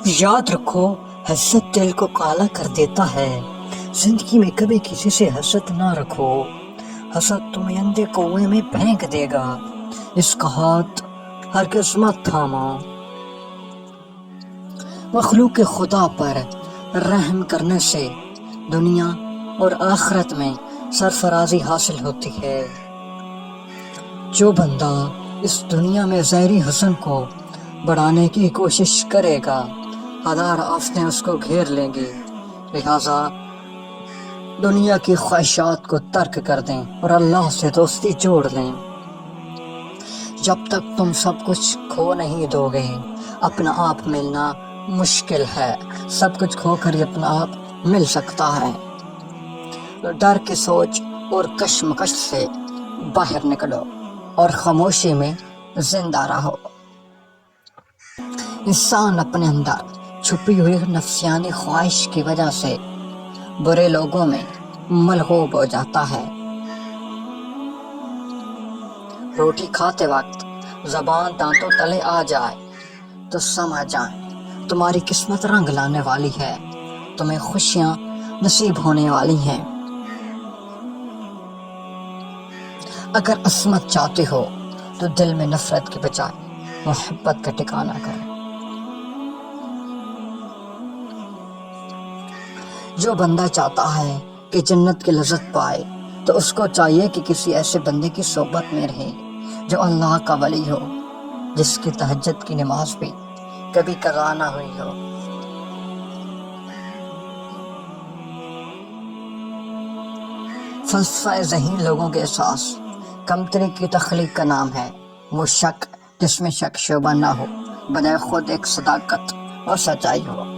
یاد رکھو، حسد دل کو کالا کر دیتا ہے۔ زندگی میں کبھی کسی سے حسد نہ رکھو، حسد تمہیں اندھے کنویں میں پھینک دے گا۔ اس کا ہاتھ ہرگز مت تھامو۔ مخلوق خدا پر رحم کرنے سے دنیا اور آخرت میں سرفرازی حاصل ہوتی ہے۔ جو بندہ اس دنیا میں ظاہری حسن کو بڑھانے کی کوشش کرے گا، ہزار آفتیں اس کو گھیر لیں گی۔ لہٰذا دنیا کی خواہشات کو ترک کر دیں اور اللہ سے دوستی جوڑ لیں۔ جب تک تم سب کچھ کھو نہیں دو گے، اپنا آپ ملنا مشکل ہے۔ سب کچھ کھو کر ہی اپنا آپ مل سکتا ہے۔ ڈر کی سوچ اور کشمکش سے باہر نکلو اور خاموشی میں زندہ رہو۔ انسان اپنے اندر چھپی ہوئی نفسیانی خواہش کی وجہ سے برے لوگوں میں ملغوب ہو جاتا ہے۔ روٹی کھاتے وقت زبان دانتوں تلے آ جائے تو سمجھ جائیں تمہاری قسمت رنگ لانے والی ہے، تمہیں خوشیاں نصیب ہونے والی ہیں۔ اگر عصمت چاہتے ہو تو دل میں نفرت کے بجائے محبت کا ٹھکانہ کرو۔ جو بندہ چاہتا ہے کہ جنت کی لذت پائے تو اس کو چاہیے کہ کسی ایسے بندے کی صحبت میں رہے جو اللہ کا ولی ہو، جس کی تہجد کی نماز بھی کبھی قضا نہ ہوئی ہو۔ فلسفہ ذہین لوگوں کے احساس کمتری کی تخلیق کا نام ہے۔ وہ شک جس میں شک شبہ نہ ہو، بجائے خود ایک صداقت اور سچائی ہو۔